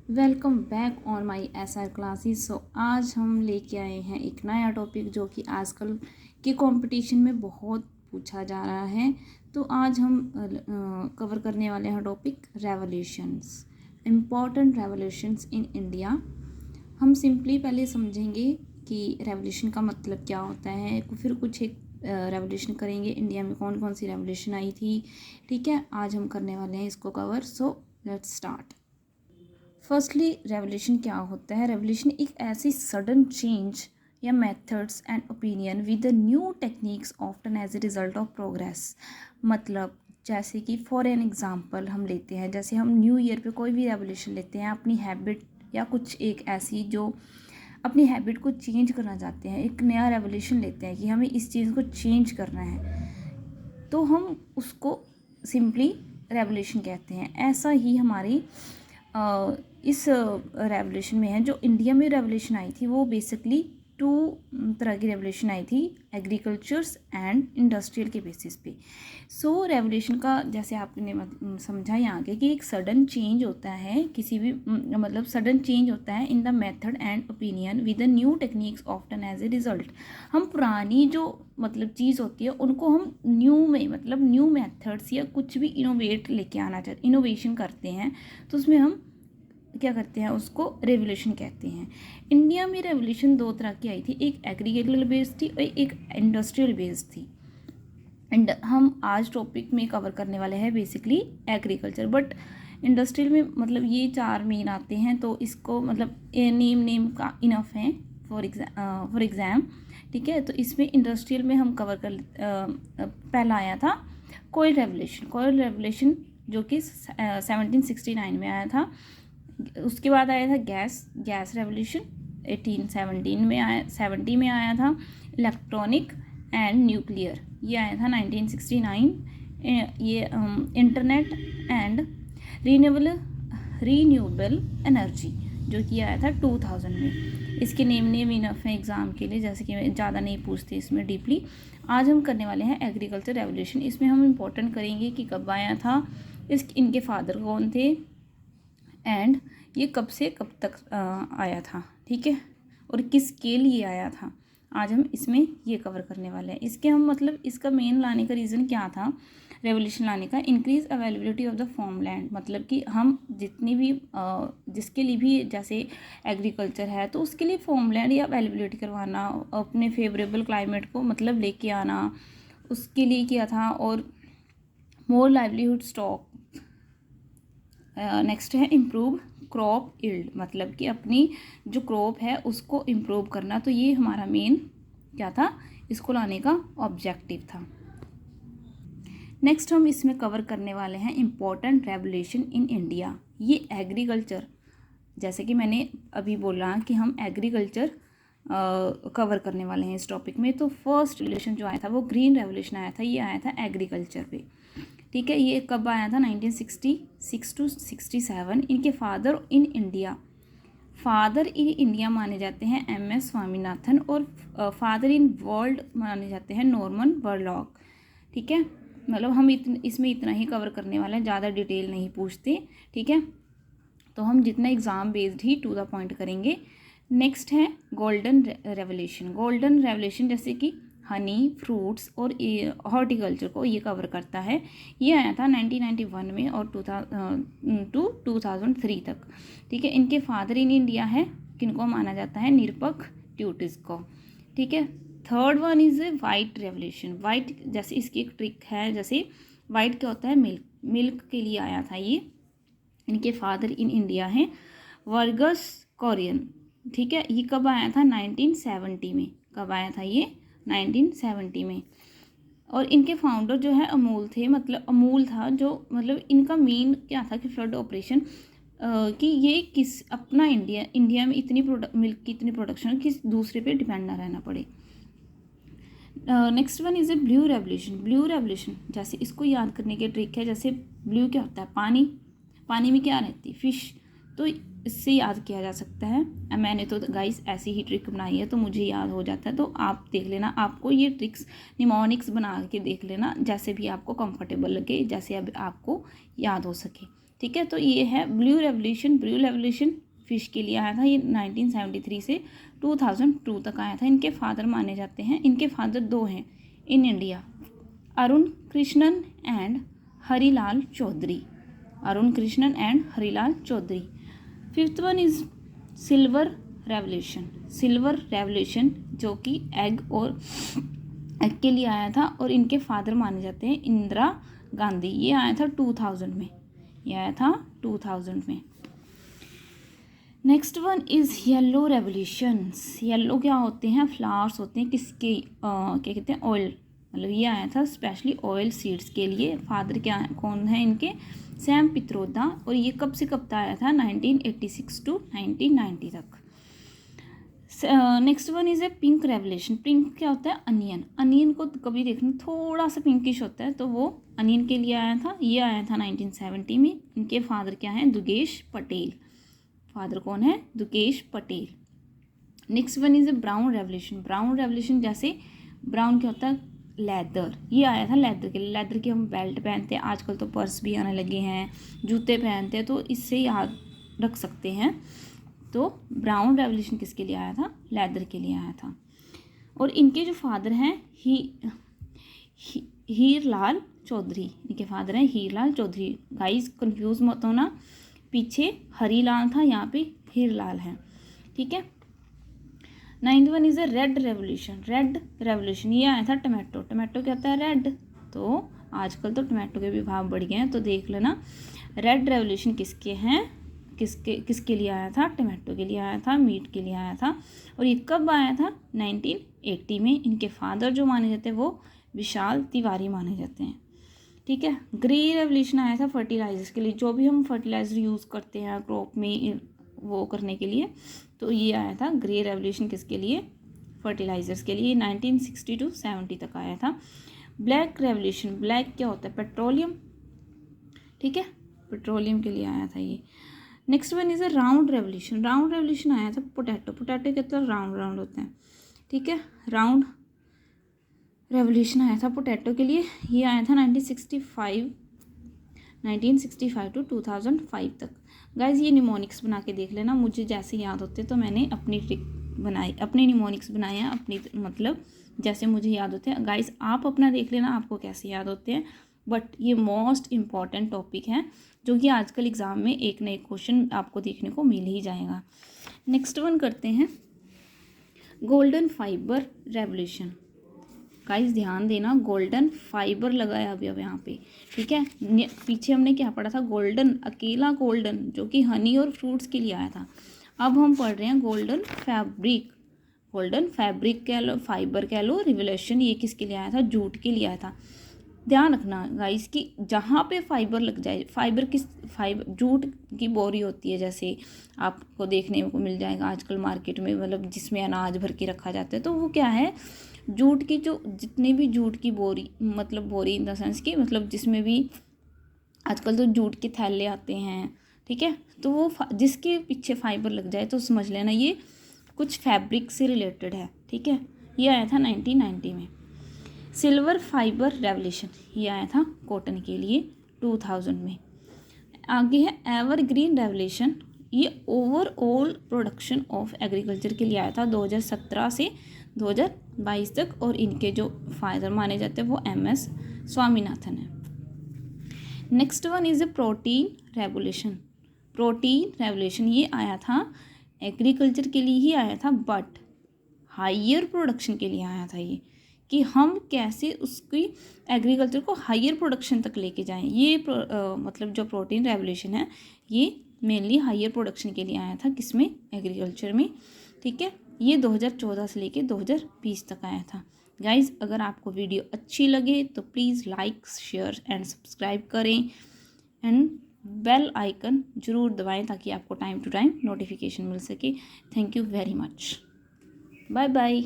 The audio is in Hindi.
Welcome back on my SR classes. आज हम लेके आए हैं एक नया टॉपिक जो कि आजकल के कंपटीशन में बहुत पूछा जा रहा है। तो आज हम कवर करने वाले हैं topic revolutions, important revolutions in India. हम सिंपली पहले समझेंगे कि रेवोल्यूशन का मतलब क्या होता है, फिर कुछ एक रेवोल्यूशन करेंगे, इंडिया में कौन कौन सी रेवोल्यूशन आई थी। ठीक है, आज हम करने वाले हैं इसको cover. So let's start. Firstly revolution क्या होता है? रेवोल्यूशन एक ऐसी सडन चेंज या methods and opinion with the new techniques often as a result of progress. मतलब जैसे कि फॉर एन एग्जांपल हम लेते हैं, जैसे हम न्यू ईयर पे कोई भी रेवोल्यूशन लेते हैं, अपनी हैबिट या कुछ एक ऐसी जो अपनी हैबिट को चेंज करना चाहते हैं, एक नया रेवोल्यूशन लेते हैं कि हमें इस चीज़ को चेंज करना है, तो हम उसको सिंपली रेवोल्यूशन कहते हैं। ऐसा ही हमारी इस रेवोल्यूशन में है। जो इंडिया में रेवोल्यूशन आई थी वो बेसिकली टू तरह की रेवोल्यूशन आई थी, एग्रीकल्चर्स एंड इंडस्ट्रियल के बेसिस पे। सो रेवोल्यूशन का जैसे आपने समझा यहाँ आगे कि एक सडन चेंज होता है, किसी भी मतलब सडन चेंज होता है in the method and opinion with the new techniques often as a result. हम पुरानी जो मतलब चीज़ होती है उनको हम न्यू में मतलब न्यू मेथड्स या कुछ भी इनोवेट लेके आना चाहते, इनोवेशन करते हैं, तो उसमें हम क्या करते हैं, उसको रेवोल्यूशन कहते हैं। इंडिया में रेवोल्यूशन दो तरह की आई थी, एक एग्रीकल्चरल बेस्ड थी और एक इंडस्ट्रियल बेस्ड थी। एंड हम आज टॉपिक में कवर करने वाले हैं बेसिकली एग्रीकल्चर, बट इंडस्ट्रियल में मतलब ये चार मेन आते हैं, तो इसको मतलब नेम का इनफ है फॉर एग्ज़ाम। ठीक है, तो इसमें इंडस्ट्रियल में हम कवर कर पहला आया था कोयल रेवोल्यूशन। कोयल रेवोल्यूशन जो कि 1769 में आया था। उसके बाद आया था गैस रेवोल्यूशन 1817 में आया, 70 में आया था। इलेक्ट्रॉनिक एंड न्यूक्लियर ये आया था 1969। ये इंटरनेट एंड रीन्यूएबल एनर्जी जो कि आया था 2000 में। इसके नेम इनफ है एग्ज़ाम के लिए, जैसे कि ज़्यादा नहीं पूछते इसमें डीपली। आज हम करने वाले हैं एग्रीकल्चर रेवोल्यूशन। इसमें हम इम्पोर्टेंट करेंगे कि कब आया था, इनके फादर कौन थे, एंड ये कब से कब तक आया था। ठीक है, और किसके लिए आया था, आज हम इसमें ये कवर करने वाले हैं। इसके हम मतलब इसका मेन लाने का रीज़न क्या था रेवोल्यूशन लाने का? Increase availability of the farm land. मतलब कि हम जितनी भी जिसके लिए भी जैसे एग्रीकल्चर है तो उसके लिए फार्म लैंड या अवेलेबिलिटी करवाना, अपने फेवरेबल क्लाइमेट को मतलब लेके आना, उसके लिए किया था। और मोर लाइवलीहुड स्टॉक। नेक्स्ट है इम्प्रूव क्रॉप यील्ड, मतलब कि अपनी जो क्रॉप है उसको इम्प्रूव करना। तो ये हमारा मेन क्या था, इसको लाने का ऑब्जेक्टिव था। नेक्स्ट हम इसमें कवर करने वाले हैं इम्पोर्टेंट रेवोल्यूशन इन इंडिया। ये एग्रीकल्चर, जैसे कि मैंने अभी बोला कि हम एग्रीकल्चर कवर करने वाले हैं इस टॉपिक में। तो फर्स्ट रेवोल्यूशन जो आया था वो ग्रीन रेवोल्यूशन आया था, ये आया था एग्रीकल्चर पे। ठीक है, ये कब आया था? 1966 टू 67। इनके फादर इन इंडिया माने जाते हैं MS स्वामीनाथन, और फादर इन वर्ल्ड माने जाते हैं नॉर्मन बोरलॉग। ठीक है, मतलब हम इसमें इतना ही कवर करने वाले हैं, ज़्यादा डिटेल नहीं पूछते। ठीक है, तो हम जितना एग्ज़ाम बेस्ड ही टू द पॉइंट करेंगे। नेक्स्ट है गोल्डन रेवोल्यूशन। गोल्डन रेवोल्यूशन जैसे कि हनी, फ्रूट्स और हॉर्टिकल्चर को ये कवर करता है। ये आया था 1991 में और 2003 तक। ठीक है, इनके फादर इन इंडिया है, किनको माना जाता है? निरपख ट्यूटिस को। ठीक है, third one is white revolution. White जैसे इसकी एक ट्रिक है, जैसे वाइट क्या होता है? मिल्क के लिए आया था ये। इनके फादर इन इंडिया हैं वर्गस कोरियन। ठीक है, ये कब आया था? 1970 में। कब आया था ये? 1970 में। और इनके फाउंडर जो है अमूल थे, मतलब अमूल था जो, मतलब इनका मेन क्या था कि फ्लड ऑपरेशन, कि ये किस अपना इंडिया में इतनी मिल्क की इतनी प्रोडक्शन किस दूसरे पे डिपेंड ना रहना पड़े। Next one is A blue revolution. Blue revolution जैसे इसको याद करने की ट्रिक है, जैसे ब्लू क्या होता है? पानी में क्या रहती है? फिश। तो इससे याद किया जा सकता है। मैंने तो गाइस ऐसी ही ट्रिक बनाई है तो मुझे याद हो जाता है, तो आप देख लेना, आपको ये ट्रिक्स निमोनिक्स बना के देख लेना, जैसे भी आपको कंफर्टेबल लगे, जैसे अब आपको याद हो सके। ठीक है। तो ये है ब्लू रेवोल्यूशन फिश के लिए आया था, ये 1973 से 2002 तक आया था। इनके फादर माने जाते हैं, इनके फादर दो हैं in India, Arun Krishnan and Harilal Chaudhary, Arun Krishnan and Harilal Chaudhary. Fifth one is silver revolution जो कि एग के लिए आया था, और इनके फादर माने जाते हैं इंदिरा गांधी। ये आया था 2000 में, ये आया था 2000 में। Next one is yellow revolutions. Yellow क्या होते हैं, फ्लावर्स होते हैं किसके, क्या कहते हैं, ऑयल, मतलब ये आया था स्पेशली ऑयल सीड्स के लिए। फादर क्या कौन है इनके, सैम पित्रोदा, और ये कब से कब तक आया था, 1986 टू 1990 तक। Next one is A pink revolution. Pink क्या होता है, अनियन को कभी देखना थोड़ा सा पिंकिश होता है, तो वो अनियन के लिए आया था। ये आया था 1970 में। इनके फादर क्या हैं, दुगेश पटेल, फादर कौन है, Durgesh Patel. Next one is a brown revolution जैसे ब्राउन क्या होता है, लेदर, ये आया था लेदर के लिए। लेदर की हम बेल्ट पहनते हैं, आजकल तो पर्स भी आने लगे हैं, जूते पहनते हैं, तो इससे याद रख सकते हैं। तो ब्राउन रेवोल्यूशन किसके लिए आया था, लेदर के लिए आया था। और इनके जो फादर हैं हीरलाल चौधरी, इनके फादर हैं हीरलाल चौधरी। गाइस कंफ्यूज मत होना, पीछे हरीलाल था, यहाँ पे हीरलाल है, ठीक है। Ninth one is a red revolution, ये आया था टमाटो क्या होता है, रेड, तो आजकल तो टमाटो के भी भाव बढ़ गए हैं, तो देख लेना। रेड रेवोल्यूशन किसके हैं, किसके लिए आया था, टमाटो के लिए आया था, मीट के लिए आया था। और ये कब आया था, 1980 में। इनके फादर जो माने जाते हैं वो विशाल तिवारी माने जाते हैं, ठीक है। ग्रे रेवोल्यूशन आया था फर्टिलाइजर्स के लिए, जो भी हम फर्टिलाइजर यूज़ करते हैं क्रॉप में वो करने के लिए, तो ये आया था ग्रे रेवोल्यूशन किसके लिए, फर्टिलाइजर्स के लिए। 1960 टू 70 तक आया था। ब्लैक रेवोल्यूशन, ब्लैक क्या होता है, पेट्रोलियम, ठीक है, पेट्रोलियम के लिए आया था ये। Next one is a round revolution आया था पोटैटो के तरह राउंड होते हैं, ठीक है। राउंड रेवोल्यूशन आया था पोटैटो के लिए, ये आया था 1965 टू 2005 तक। गाइज ये निमोनिक्स बना के देख लेना, मुझे जैसे याद होते तो मैंने अपनी ट्रिक बनाई, अपने निमोनिक्स बनाए हैं, अपनी मतलब जैसे मुझे याद होते हैं। गाइज आप अपना देख लेना आपको कैसे याद होते हैं, बट ये मोस्ट इम्पॉर्टेंट टॉपिक है जो कि आजकल एग्ज़ाम में एक न एक क्वेश्चन आपको देखने को मिल ही जाएगा। नेक्स्ट वन करते हैं गोल्डन फाइबर रेवोल्यूशन। गाइस ध्यान देना, गोल्डन फाइबर लगाया अभी अब यहाँ पे, ठीक है। पीछे हमने क्या पढ़ा था, गोल्डन, अकेला गोल्डन जो कि हनी और फ्रूट्स के लिए आया था। अब हम पढ़ रहे हैं गोल्डन फैब्रिक कह लो, फाइबर कह लो, रिवोल्यूशन, ये किसके लिए आया था, जूट के लिए आया था। ध्यान रखना गाइस कि जहाँ पे फाइबर लग जाए, फाइबर जूट की बोरी होती है, जैसे आपको देखने को मिल जाएगा आजकल मार्केट में, मतलब जिसमें अनाज भर के रखा जाता है, तो वो क्या है, जूट की जो जितने भी जूट की बोरी, मतलब बोरी इन द सेंस की, मतलब जिसमें भी आजकल तो जूट के थैले आते हैं, ठीक है, तो वो जिसके पीछे फाइबर लग जाए तो समझ लेना ये कुछ फैब्रिक से रिलेटेड है, ठीक है। ये आया था 1990 में। सिल्वर फाइबर रेवोल्यूशन, ये आया था कॉटन के लिए 2000 में। आगे है एवरग्रीन रेवोल्यूशन, ये ओवरऑल प्रोडक्शन ऑफ एग्रीकल्चर के लिए आया था 2017 से 2022 तक, और इनके जो फादर माने जाते हैं वो MS स्वामीनाथन है। Next one is A protein revolution, ये आया था एग्रीकल्चर के लिए ही आया था, बट हायर प्रोडक्शन के लिए आया था ये, कि हम कैसे उसकी एग्रीकल्चर को हायर प्रोडक्शन तक लेके जाएं। ये मतलब जो प्रोटीन रेवोल्यूशन है ये मेनली हायर प्रोडक्शन के लिए आया था, किसमें, एग्रीकल्चर में, ठीक है। ये 2014 से लेके 2020 तक आया था। गाइज़ अगर आपको वीडियो अच्छी लगे तो please like, share and subscribe करें, एंड बेल आइकन ज़रूर दबाएं ताकि आपको टाइम टू टाइम नोटिफिकेशन मिल सके। Thank you very much, bye bye.